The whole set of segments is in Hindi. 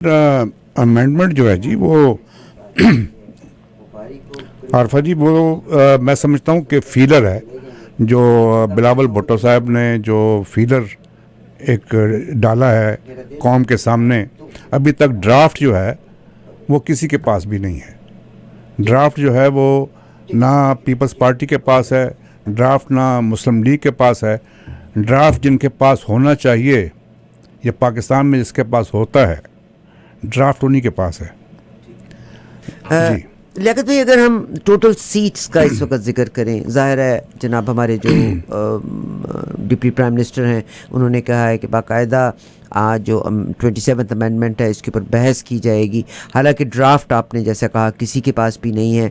अमेंडमेंट जो है जी वो आरफा जी वो मैं समझता हूँ कि फीलर है जो बिलावल भुट्टो साहब ने जो फीलर एक डाला है कौम के सामने। अभी तक ड्राफ्ट जो है वो किसी के पास भी नहीं है। ड्राफ्ट जो है वो ना पीपल्स पार्टी के पास है, ड्राफ्ट ना मुस्लिम लीग के पास है। ड्राफ्ट जिनके पास होना चाहिए या पाकिस्तान में जिसके पास होता है ड्राफ्ट उन्हीं के पास है। जी लियाकत भाई, अगर हम टोटल सीट्स का इस वक्त जिक्र करें, ज़ाहिर है जनाब हमारे जो डिप्टी प्राइम मिनिस्टर हैं उन्होंने कहा है कि बाकायदा आज जो 27th अमेंडमेंट है इसके ऊपर बहस की जाएगी। हालांकि ड्राफ्ट आपने जैसा कहा किसी के पास भी नहीं है।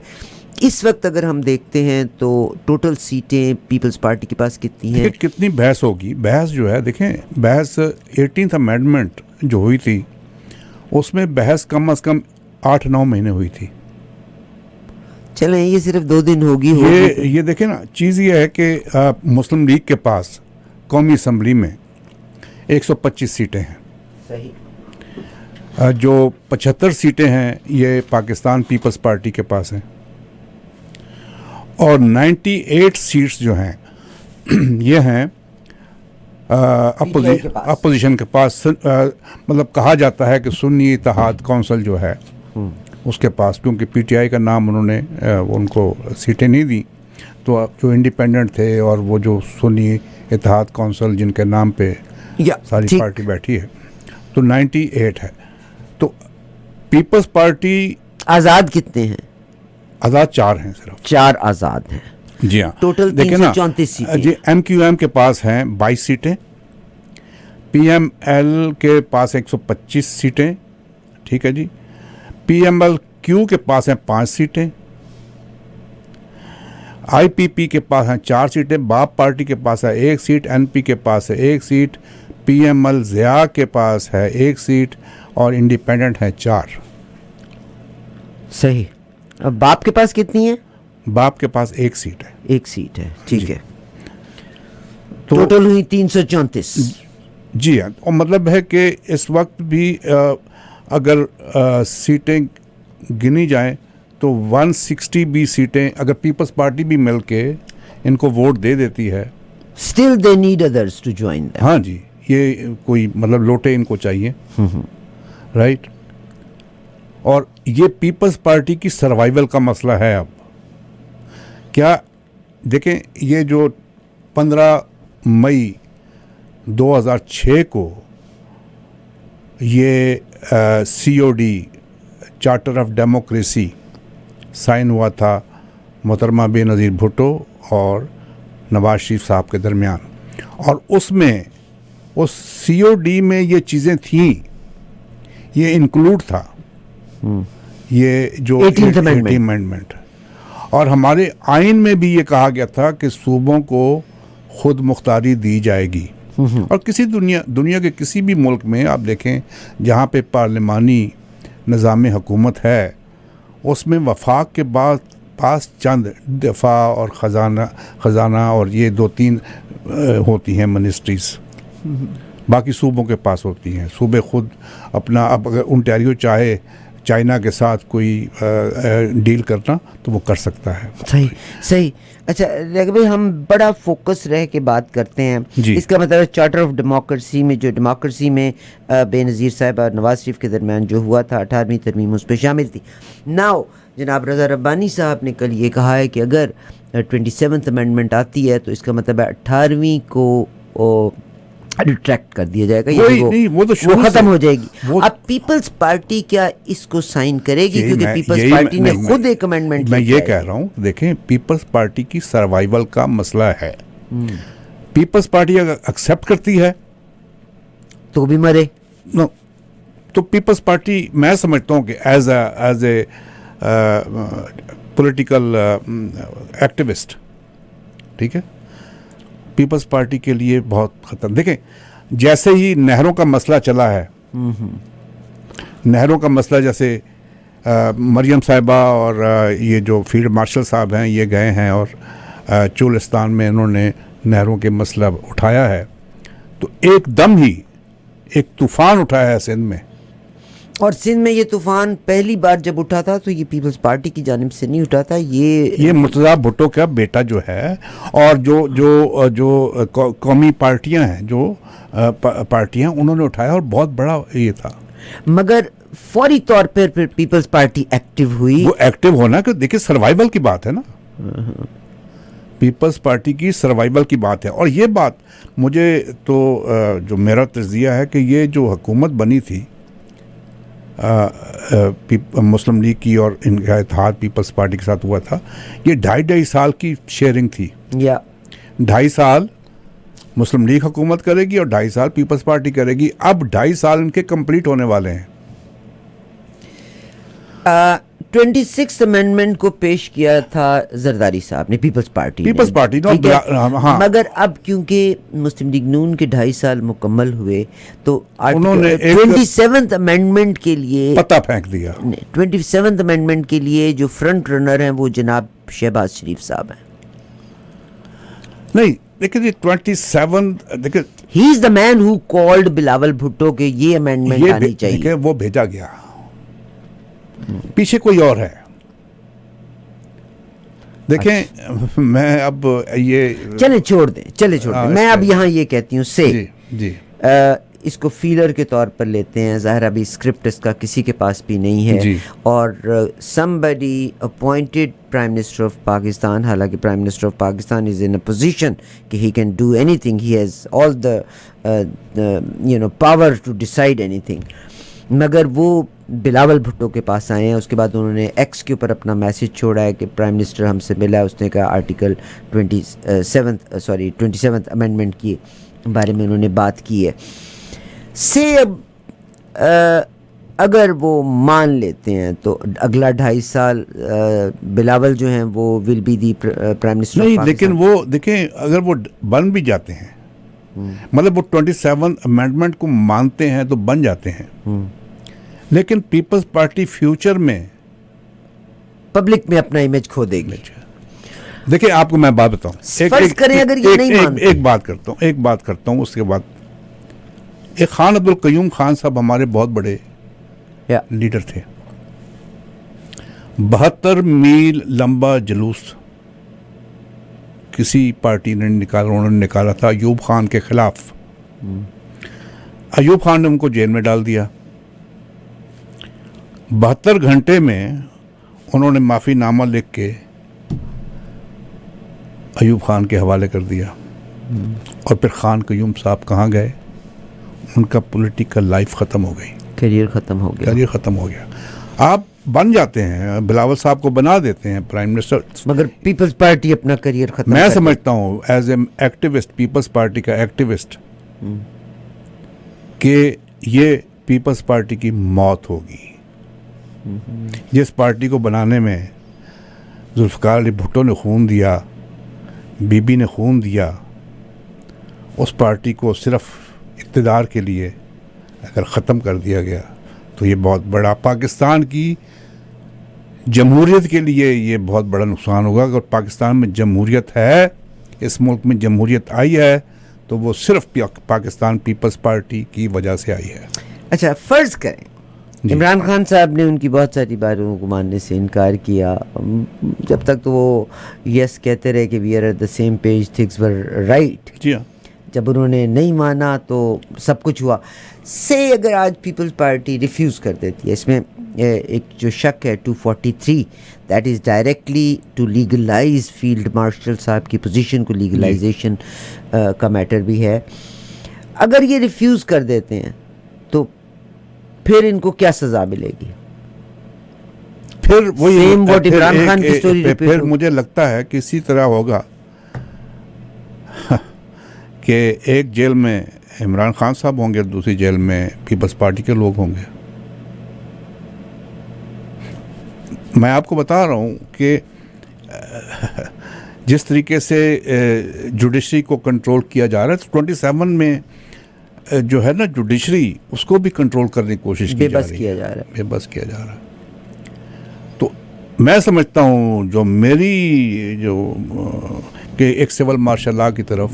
इस वक्त अगर हम देखते हैं तो टोटल सीटें पीपल्स पार्टी के पास कितनी हैं? कितनी बहस होगी? बहस जो है देखें, बहस 18th अमेंडमेंट जो हुई थी उसमें बहस कम से कम 8-9 महीने हुई थी। चलें, ये सिर्फ 2 दिन होगी। ये देखें ना, चीज़ ये है कि मुस्लिम लीग के पास कौमी असम्बली में 125 सीटें हैं। सही। जो 75 सीटें हैं ये पाकिस्तान पीपल्स पार्टी के पास हैं और 98 सीट्स जो हैं ये हैं अपोजिशन के पास। मतलब कहा जाता है कि सुन्नी इत्तेहाद कौंसिल जो है उसके पास, क्योंकि पीटीआई का नाम उन्होंने उनको सीटें नहीं दी, तो जो इंडिपेंडेंट थे और वो जो सुन्नी इत्तेहाद कौंसिल जिनके नाम पे सारी पार्टी बैठी है, तो 98 है। तो पीपल्स पार्टी आज़ाद कितने हैं? आज़ाद 4 हैं, सिर्फ 4 आज़ाद हैं। जी हाँ, टोटल 334 सीटें। जी, एमक्यूएम के पास हैं 22 सीटें, पीएमएल के पास 125 सीटें, ठीक है जी। पीएमएल क्यू के पास हैं 5 सीटें, आईपीपी के पास हैं 4 सीटें, बाप पार्टी के पास है 1 सीट, एनपी के पास है 1 सीट, पीएमएल ज़िया के पास है 1 सीट और इंडिपेंडेंट है 4। सही। अब बाप के पास कितनी है? बाप के पास 1 सीट है। 1 सीट है, ठीक है। तो टोटल हुई 334। जी हाँ, और मतलब है कि इस वक्त भी अगर सीटें गिनी जाएं तो 160 भी सीटें अगर पीपल्स पार्टी भी मिल के इनको वोट दे देती है, still they need others to join them. हाँ जी, ये कोई मतलब लोटे इनको चाहिए, राइट। और ये पीपल्स पार्टी की सर्वाइवल का मसला है। अब क्या देखें, ये जो 15 मई 2006 को ये COD charter of democracy sign हुआ था मोहतरमा बेनज़ीर भुट्टो और नवाज शरीफ साहब के दरमियान, और उसमें उस सीओडी में ये चीज़ें थीं, ये इंक्लूड था ये जो 18th अमेंडमेंट। और हमारे आइन में भी ये कहा गया था कि सूबों को खुद मुख्तारी दी जाएगी। और किसी दुनिया के किसी भी मुल्क में आप देखें जहाँ पे पार्लिमानी निज़ाम हुकूमत है, उसमें वफाक के बाद पास चंद दफा और ख़जाना और ये 2-3 होती हैं मिनिस्ट्रीज़, बाकी सूबों के पास होती हैं। सूबे खुद अपना, अब अगर ओंटारियो चाहे चाइना के साथ कोई डील करना तो वो कर सकता है। सही सही। अच्छा लेकिन भाई, हम बड़ा फोकस रह के बात करते हैं। इसका मतलब चार्टर ऑफ डेमोक्रेसी में, जो डेमोक्रेसी में बेनज़ीर साहब और नवाज शरीफ के दरमियान जो हुआ था 18वीं तरमीम उस पर शामिल थी। नाउ जनाब रज़ा रब्बानी साहब ने कल ये कहा है कि अगर 27th अमेंडमेंट आती है तो इसका मतलब है 18वीं को रिट्रैक्ट कर दिया जाएगा, वो खत्म हो जाएगी। अब पीपल्स पार्टी क्या इसको साइन करेगी? क्योंकि पीपल्स पार्टी ने खुद एक अमेंडमेंट, मैं ये कह रहा हूँ, देखें पीपल्स पार्टी की सर्वाइवल का मसला है। पीपल्स पार्टी अगर एक्सेप्ट करती है तो भी मरे। नो, तो पीपल्स पार्टी मैं समझता हूँ कि एज ए पॉलिटिकल एक्टिविस्ट, ठीक है, पीपल्स पार्टी के लिए बहुत खतरा। देखें, जैसे ही नहरों का मसला चला है, नहरों का मसला, जैसे मरियम साहिबा और ये जो फील्ड मार्शल साहब हैं ये गए हैं और चोलिस्तान में इन्होंने नहरों के मसला उठाया है, तो एकदम ही एक तूफ़ान उठाया है सिंध में। और सिंध में ये तूफान पहली बार जब उठा था तो ये पीपल्स पार्टी की जानिब से नहीं उठा था, ये मुर्तज़ा भुट्टो का बेटा जो है, और जो कौमी पार्टियां हैं, जो पार्टियां, उन्होंने उठाया और बहुत बड़ा ये था। मगर फौरी तौर पर फिर पीपल्स पार्टी एक्टिव हुई। वो एक्टिव होना, कि देखिए सर्वाइवल की बात है ना, पीपल्स पार्टी की सर्वाइवल की बात है। और ये बात मुझे तो जो मेरा तज़किया है कि ये जो हुकूमत बनी थी मुस्लिम लीग की और इनका इत्तेहाद पीपल्स पार्टी के साथ हुआ था, ये 2.5 साल की शेयरिंग थी। या 2.5 साल मुस्लिम लीग हुकूमत करेगी और 2.5 साल पीपल्स पार्टी करेगी। अब 2.5 साल इनके कंप्लीट होने वाले हैं। 26th अमेंडमेंट को पेश किया था जरदारी साहब ने, पीपल्स पार्टी ने, हाँ। मगर अब क्योंकि मुस्लिम लीग नून के 2.5 साल मुकम्मल हुए तो उन्होंने 27th अमेंडमेंट के लिए पता फेंक दिया। 27th अमेंडमेंट के लिए जो फ्रंट रनर हैं वो जनाब शहबाज शरीफ साहब हैं। नहीं, देखिए 27, देखिए he is the man who called Bilawal Bhutto के ये अमेंडमेंट आनी चाहिए। वो भेजा गया, पीछे कोई और है। देखें, अच्छा। मैं अब ये चले छोड़ दें। मैं अब यहाँ ये कहती हूँ से जी इसको फीलर के तौर पर लेते हैं। ज़ाहिर अभी स्क्रिप्ट इसका किसी के पास भी नहीं है, और somebody appointed prime minister of Pakistan, हालांकि prime minister of Pakistan is in a position कि he can do anything, he has all the power to decide anything. मगर वो बिलावल भुट्टो के पास आए हैं। उसके बाद उन्होंने एक्स के ऊपर अपना मैसेज छोड़ा है कि प्राइम मिनिस्टर हमसे मिला है। उसने कहा आर्टिकल 27th अमेंडमेंट के बारे में उन्होंने बात की है। से अब अगर वो मान लेते हैं तो अगला 2.5 साल बिलावल जो हैं वो will be the prime minister. नहीं, लेकिन वो देखें, अगर वो बन भी जाते हैं, मतलब वो 27th अमेंडमेंट को मानते हैं तो बन जाते हैं, लेकिन पीपल्स पार्टी फ्यूचर में पब्लिक में अपना इमेज खो देगी। देखिए, आपको मैं बात बताऊं, एक बात करता हूं, उसके बाद एक खान अब्दुल कयूम खान साहब हमारे बहुत बड़े लीडर थे। 72 मील लंबा जुलूस किसी पार्टी ने उन्होंने निकाला था अयूब खान के खिलाफ। अयूब खान ने उनको जेल में डाल दिया। 72 घंटे में उन्होंने माफ़ीनामा लिख के अयूब खान के हवाले कर दिया। और फिर खान कयूम साहब कहाँ गए? उनका पॉलिटिकल लाइफ ख़त्म हो गई, करियर ख़त्म हो गया। आप बन जाते हैं, बिलावल साहब को बना देते हैं प्राइम मिनिस्टर, मगर पीपल्स पार्टी अपना करियर खत्म। मैं समझता हूँ as a activist, Peoples Party का एक्टिविस्ट, कि ये पीपल्स पार्टी की मौत होगी। जिस पार्टी को बनाने में जुल्फ़िकार अली भुट्टो ने खून दिया, बीबी ने खून दिया, उस पार्टी को सिर्फ इक़्तिदार के लिए अगर ख़त्म कर दिया गया तो ये बहुत बड़ा, पाकिस्तान की जमहूरियत के लिए ये बहुत बड़ा नुकसान होगा। अगर पाकिस्तान में जमहूरियत है, इस मुल्क में जमहूरियत आई है, तो वो सिर्फ पाकिस्तान पीपल्स पार्टी की वजह से आई है। अच्छा, फ़र्ज़ करें इमरान खान साहब ने उनकी बहुत सारी बातों को मानने से इनकार किया। जब तक तो वो यस कहते रहे कि we are at the same page, things were right. जी हाँ। जब उन्होंने नहीं माना तो सब कुछ हुआ। से अगर आज पीपल्स पार्टी रिफ्यूज़ कर देती है, इसमें एक जो शक है 243, that is directly to legalize field marshal साहब की पोजीशन को, लीगलाइजेशन का मैटर भी है। अगर ये रिफ्यूज़ कर देते हैं तो फिर इनको क्या सज़ा मिलेगी? फिर वही इमरान खान की स्टोरी फिर मुझे लगता है कि इसी तरह होगा कि एक जेल में इमरान खान साहब होंगे, दूसरी जेल में पीपल्स पार्टी के लोग होंगे। मैं आपको बता रहा हूँ कि जिस तरीके से जुडिशरी को कंट्रोल किया जा रहा है, 27 में जो है ना जुडिशरी, उसको भी कंट्रोल करने की कोशिश की जा रही है, बेबस किया जा रहा है। तो मैं समझता हूँ जो मेरी कि एक सिविल मार्शल लॉ की तरफ,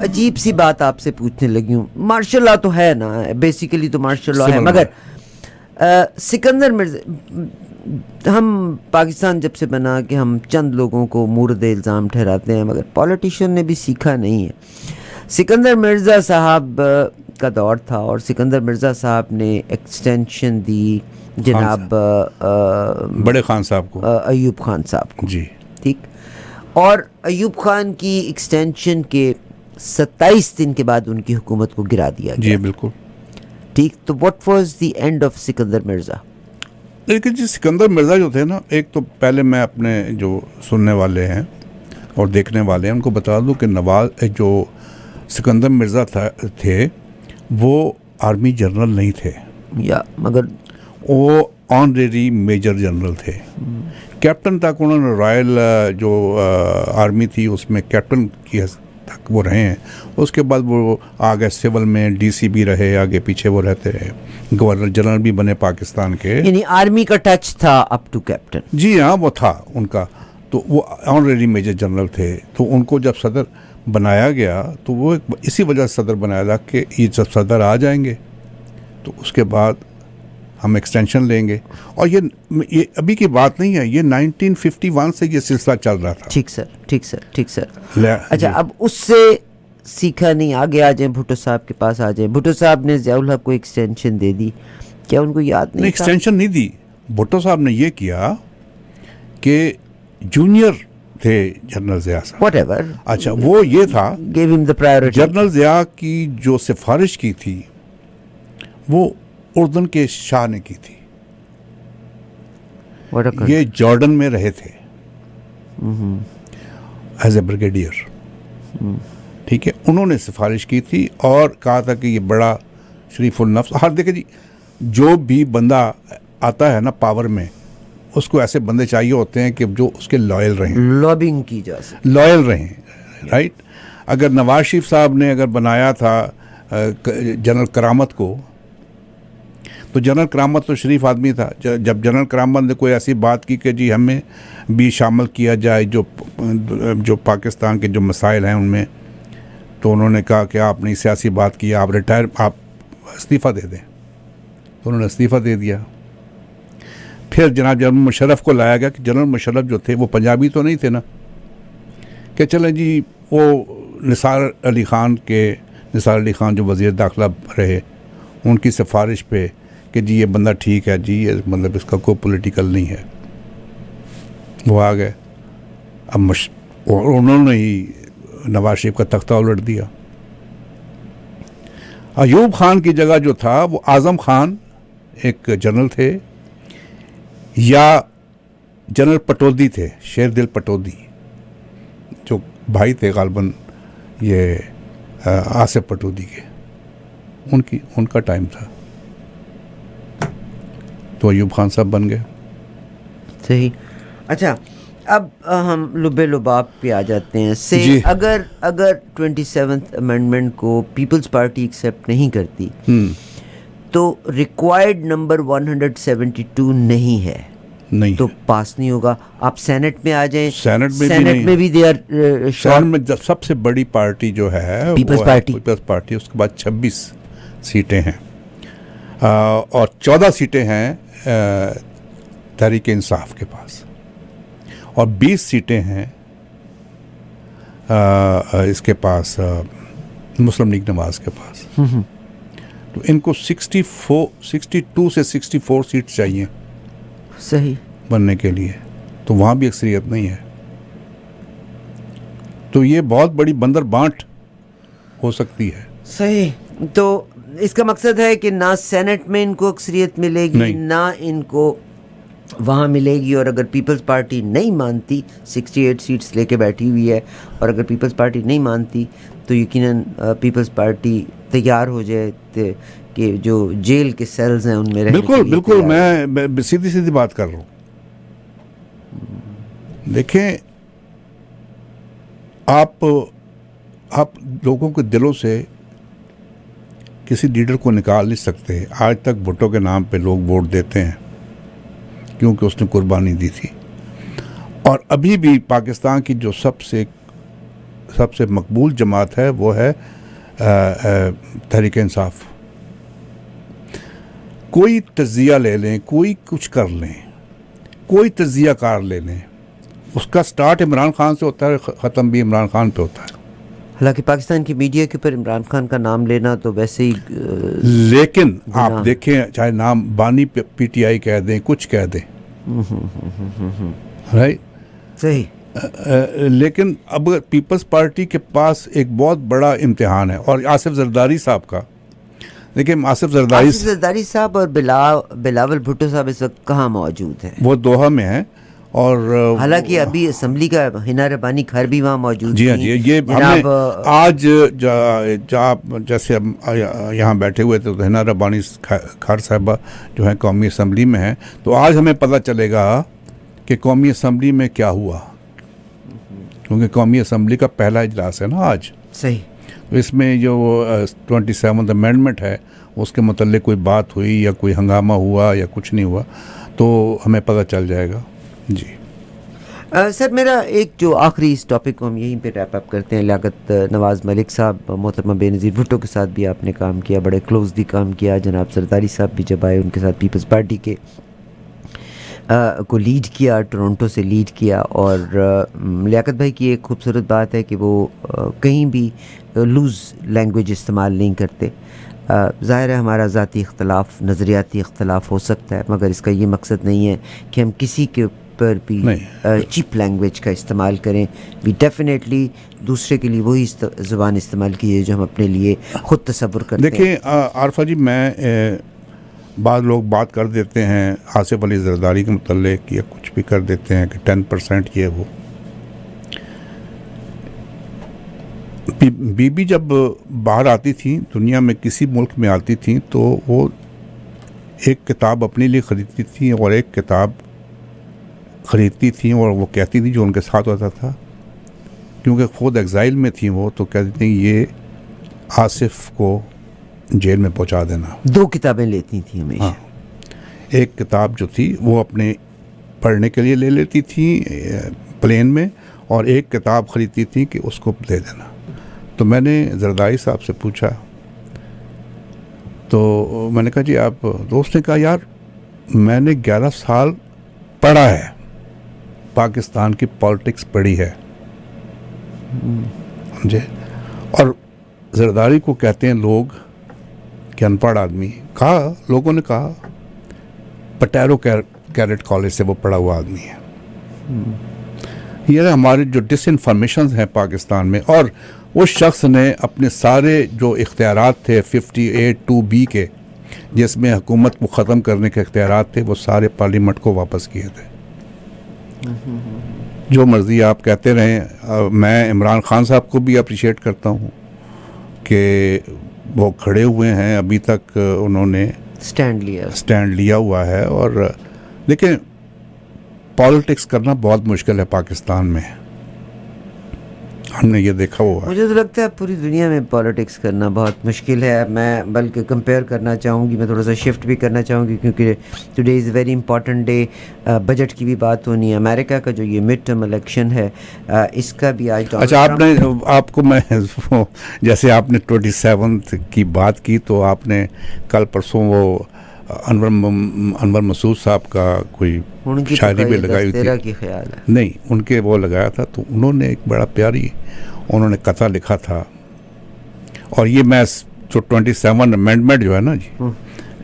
अजीब सी बात आपसे पूछने लगी हूँ। मार्शल लॉ तो है ना, बेसिकली तो मार्शल लॉ है, मगर सिकंदर मिर्ज़ा, हम पाकिस्तान जब से बना कि हम चंद लोगों को मूर्द इल्ज़ाम ठहराते हैं, मगर पॉलिटिशियन ने भी सीखा नहीं है। सिकंदर मिर्ज़ा साहब का दौर था और सिकंदर मिर्ज़ा साहब ने एक्सटेंशन दी जनाब बड़े खान साहब को, अयूब खान साहब को जी, ठीक। और अयूब खान की एक्सटेंशन के 27 दिन के बाद उनकी हुकूमत को गिरा दिया गया। जी बिल्कुल ठीक। तो what was the end of Sikandar Mirza? लेकिन जी सिकंदर मिर्ज़ा जो थे ना, एक तो पहले मैं अपने जो सुनने वाले हैं और देखने वाले हैं उनको बता दूं कि नवाज जो सिकंदर मिर्ज़ा थे वो आर्मी जनरल नहीं थे, या मगर वो ऑनरेरी मेजर जनरल थे। कैप्टन तक उन्होंने रॉयल जो आर्मी थी उसमें कैप्टन की तक वो रहे हैं। उसके बाद वो आगे सिविल में डीसीपी रहे, आगे पीछे वो रहते रहे, गवर्नर जनरल भी बने पाकिस्तान के। यानी आर्मी का टच था अप टू कैप्टन। जी हाँ, वो था उनका। तो वो ऑनरेरी मेजर जनरल थे। तो उनको जब सदर बनाया गया तो वो इसी वजह से सदर बनाया था कि ये जब सदर आ जाएंगे तो उसके बाद हम एक्सटेंशन लेंगे। और ये अभी की बात नहीं है, ये 1951 से ये सिलसिला चल रहा था। ठीक सर, ठीक सर, ठीक सर। अच्छा, अब उससे सीखा नहीं, आगे आ जाए, भुट्टो साहब के पास आ जाए। भुट्टो साहब ने ज़ियाउल हक को एक्सटेंशन दे दी, क्या उनको याद नहीं? एक्सटेंशन नहीं दी। भुट्टो साहब ने ये किया कि जूनियर थे जनरल ज़िया साहब। व्हाटएवर। अच्छा, वो ये था, give him the priority. General Zia की जो सिफारिश की थी वो उर्दन के शाह ने की थी। ये जॉर्डन में रहे थे एज ए ब्रिगेडियर। ठीक है, उन्होंने सिफारिश की थी और कहा था कि ये बड़ा शरीफुल नफ्स। हर देखे जी, जो भी बंदा आता है ना पावर में, उसको ऐसे बंदे चाहिए होते हैं कि जो उसके लॉयल रहें, लॉबिंग की जा सके, लॉयल रहें, राइट। अगर नवाज शरीफ साहब ने अगर बनाया था जनरल करामत को, तो जनरल करामत तो शरीफ आदमी था। जब जनरल करामत ने कोई ऐसी बात की कि जी हमें भी शामिल किया जाए जो पाकिस्तान के जो मसाइल हैं उनमें, तो उन्होंने कहा कि आपने सियासी बात की, आप इस्तीफ़ा दे दें। तो उन्होंने इस्तीफ़ा दे दिया। फिर जनाब जनरल मुशर्रफ को लाया गया कि जनरल मुशर्रफ जो थे वो पंजाबी तो नहीं थे ना, कि चलें जी, वो निसार अली ख़ान जो वज़ीर दाखिला रहे, उनकी सिफारिश पे कि जी ये बंदा ठीक है जी, ये मतलब इसका कोई पॉलिटिकल नहीं है, वो आ गए। अब उन्होंने ही नवाज शरीफ का तख्ता उलट दिया। अयूब खान की जगह जो था वो आज़म खान एक जनरल थे, या जनरल पटौदी थे, शेरदिल पटौदी, जो भाई थे गालबन ये आसिफ पटौदी के, उनका टाइम था। तो अयूब खान साहब बन गए। सही। अच्छा, अब हम लुबे लुबाब पे आ जाते हैं। से अगर 27th अमेंडमेंट को पीपल्स पार्टी एक्सेप्ट नहीं करती तो रिक्वायर्ड नंबर 172 नहीं है, नहीं तो पास नहीं होगा। आप सेनेट में आ जाएं, सेनेट में भी दे आर सेनेट में सबसे बड़ी पार्टी जो है पीपल्स पार्टी, उसके बाद 26 सीटें हैं और 14 सीटें हैं तहरीक इंसाफ के पास, और 20 सीटें हैं इसके पास मुस्लिम लीग नवाज के पास। तो इनको 62 से 64 सीट चाहिए सही बनने के लिए, तो वहाँ भी अक्सरियत नहीं है। तो ये बहुत बड़ी बंदर बांट हो सकती है। सही। तो इसका मकसद है कि ना सेनेट में इनको अक्सरियत मिलेगी, ना इनको वहाँ मिलेगी। और अगर पीपल्स पार्टी नहीं मानती, 68 सीट्स लेके बैठी हुई है, और अगर पीपल्स पार्टी नहीं मानती तो यकीनन पीपल्स पार्टी तैयार हो जाए कि जो जेल के सेल्स हैं उनमें रहने बिल्कुल बिल्कुल मैं सीधी बात कर रहा हूँ। देखें, आप लोगों के दिलों से किसी लीडर को निकाल नहीं सकते। आज तक भुट्टो के नाम पे लोग वोट देते हैं क्योंकि उसने कुर्बानी दी थी। और अभी भी पाकिस्तान की जो सबसे मकबूल जमात है वो है तहरीक इंसाफ। कोई तजिया ले लें, कोई कुछ कर लें, कोई तजिया कार ले लें, उसका स्टार्ट इमरान खान से होता है, ख़त्म भी इमरान खान पे होता है। हालांकि पाकिस्तान की मीडिया के ऊपर इमरान खान का नाम लेना तो वैसे ही लेकिन आप देखें, चाहे नाम बानी पीटीआई कह दें, कुछ कह दें, राइट, सही, लेकिन अब पीपल्स पार्टी के पास एक बहुत बड़ा इम्तिहान है। और आसिफ जरदारी साहब का देखिए, आसिफ जरदारी साहब और बिलावल भुट्टो साहब इस वक्त कहाँ मौजूद हैं? वो दोहा में हैं। और हालांकि अभी असम्बली का हिना रब्बानी घर भी वहाँ मौजूद जी हाँ जी, ये हमने आज जैसे हम यहाँ बैठे हुए थे तो हिना रब्बानी खार साहबा जो है कौमी असम्बली में हैं, तो आज हमें पता चलेगा कि कौमी असम्बली में क्या हुआ, क्योंकि कौमी असम्बली का पहला इजलास है ना आज। सही। तो इसमें जो 27th अमेंडमेंट है उसके मतलब कोई बात हुई या कोई हंगामा हुआ या कुछ नहीं हुआ, तो हमें पता चल जाएगा जी। सर, मेरा एक जो आखिरी इस टॉपिक को हम यहीं पे रैप अप करते हैं। लियाकत नवाज़ मलिक साहब, मोहतरमा बेनज़ीर भुट्टो के साथ भी आपने काम किया, बड़े क्लोजली काम किया। जनाब जरदारी साहब भी जब आए उनके साथ पीपल्स पार्टी के को लीड किया, टोरंटो से लीड किया। और लियाकत भाई की एक खूबसूरत बात है कि वो कहीं भी लूज़ लैंग्वेज इस्तेमाल नहीं करते। ज़ाहिर है हमारा ज़ाती इख्तलाफ, नज़रियाती इख्तलाफ हो सकता है, मगर इसका ये मकसद नहीं है कि हम किसी के पर भी चीप लैंग्वेज का इस्तेमाल करें। वी डेफिनेटली दूसरे के लिए वही ज़ुबान इस्तेमाल कीजिए जो हम अपने लिए ख़ुद तसव्वुर करते हैं। देखिए आरफा जी, मैं बाद लोग बात कर देते हैं आसिफ अली जरदारी के मुतल्लिक़ या कुछ भी कर देते हैं कि 10% ये वो। बीबी जब बाहर आती थी, दुनिया में किसी मुल्क में आती थी, तो वो एक किताब अपने लिए ख़रीदती थी और एक किताब ख़रीदती थी और वो कहती थी जो उनके साथ होता था, क्योंकि ख़ुद एग्ज़ाइल में थी वो, तो कहती थी ये आसिफ को जेल में पहुंचा देना। 2 किताबें लेती थी हमेशा। हाँ, एक किताब जो थी वो अपने पढ़ने के लिए ले लेती थी प्लेन में, और एक किताब ख़रीदती थी कि उसको दे देना। तो मैंने जरदारी साहब से पूछा, तो मैंने कहा जी आप, दोस्त ने कहा यार मैंने 11 साल पढ़ा है, पाकिस्तान की पॉलिटिक्स पढ़ी है समझे, और जरदारी को कहते हैं लोग कि अनपढ़ आदमी। कहा, लोगों ने कहा पटेरो कैरेट कॉलेज से वो पढ़ा हुआ आदमी है। ये हमारे जो डिसइंफॉर्मेशन हैं पाकिस्तान में, और उस शख्स ने अपने सारे जो इख्तियारात थे 58(2)B के, जिसमें हुकूमत को ख़त्म करने के इख्तियारात थे, वो सारे पार्लियामेंट को वापस किए थे। जो मर्ज़ी आप कहते रहें, मैं इमरान खान साहब को भी अप्रिशिएट करता हूँ कि वो खड़े हुए हैं, अभी तक उन्होंने स्टैंड लिया हुआ है। और देखिए पॉलिटिक्स करना बहुत मुश्किल है पाकिस्तान में, हमने ये देखा हुआ है। मुझे तो लगता है पूरी दुनिया में पॉलिटिक्स करना बहुत मुश्किल है। मैं बल्कि कंपेयर करना चाहूँगी, मैं थोड़ा सा शिफ्ट भी करना चाहूँगी, क्योंकि today is very important day. Budget की भी बात होनी है, अमेरिका का जो ये मिड टर्म इलेक्शन है इसका भी आज। अच्छा, आपको मैं जैसे आपने 27 की बात की, तो आपने कल परसों वो अनवर मसूद साहब का कोई शायरी भी लगाई थी की ख्याल है? नहीं, उनके वो लगाया था, तो उन्होंने एक बड़ा प्यारी उन्होंने कथा लिखा था। और ये मैं जो 27 अमेंडमेंट जो है ना जी,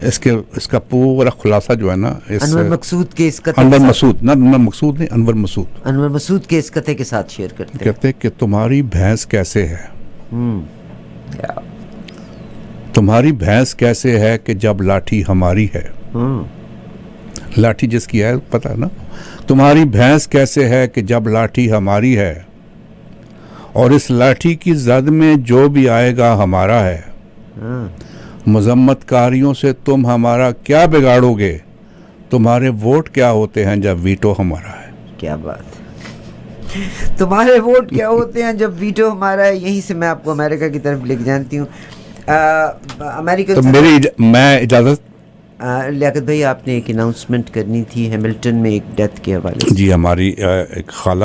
इसका पूरा खुलासा जो है ना, अनवर मकसूद के इस कथे, अनवर मसूद नहीं, अनवर मसूद के इस कथे के साथ शेयर करते कहते कि तुम्हारी भैंस कैसे है, तुम्हारी भैंस कैसे है कि जब लाठी हमारी है। लाठी जिसकी है पता है ना, तुम्हारी भैंस कैसे है कि जब लाठी हमारी है, और इस लाठी की जद में जो भी आएगा हमारा है। मजम्मतकारियों से तुम हमारा क्या बिगाड़ोगे, तुम्हारे वोट क्या होते हैं जब वीटो हमारा है। क्या बात, तुम्हारे वोट क्या होते हैं जब वीटो हमारा है। यहीं से मैं आपको अमेरिका की तरफ लेके जानती हूँ। अमेरिका तो मैं इजाज़त। लियाकत भाई, आपने एक अनाउंसमेंट करनी थी हैमिल्टन में एक डेथ के हवाले से। जी, हमारी एक खाला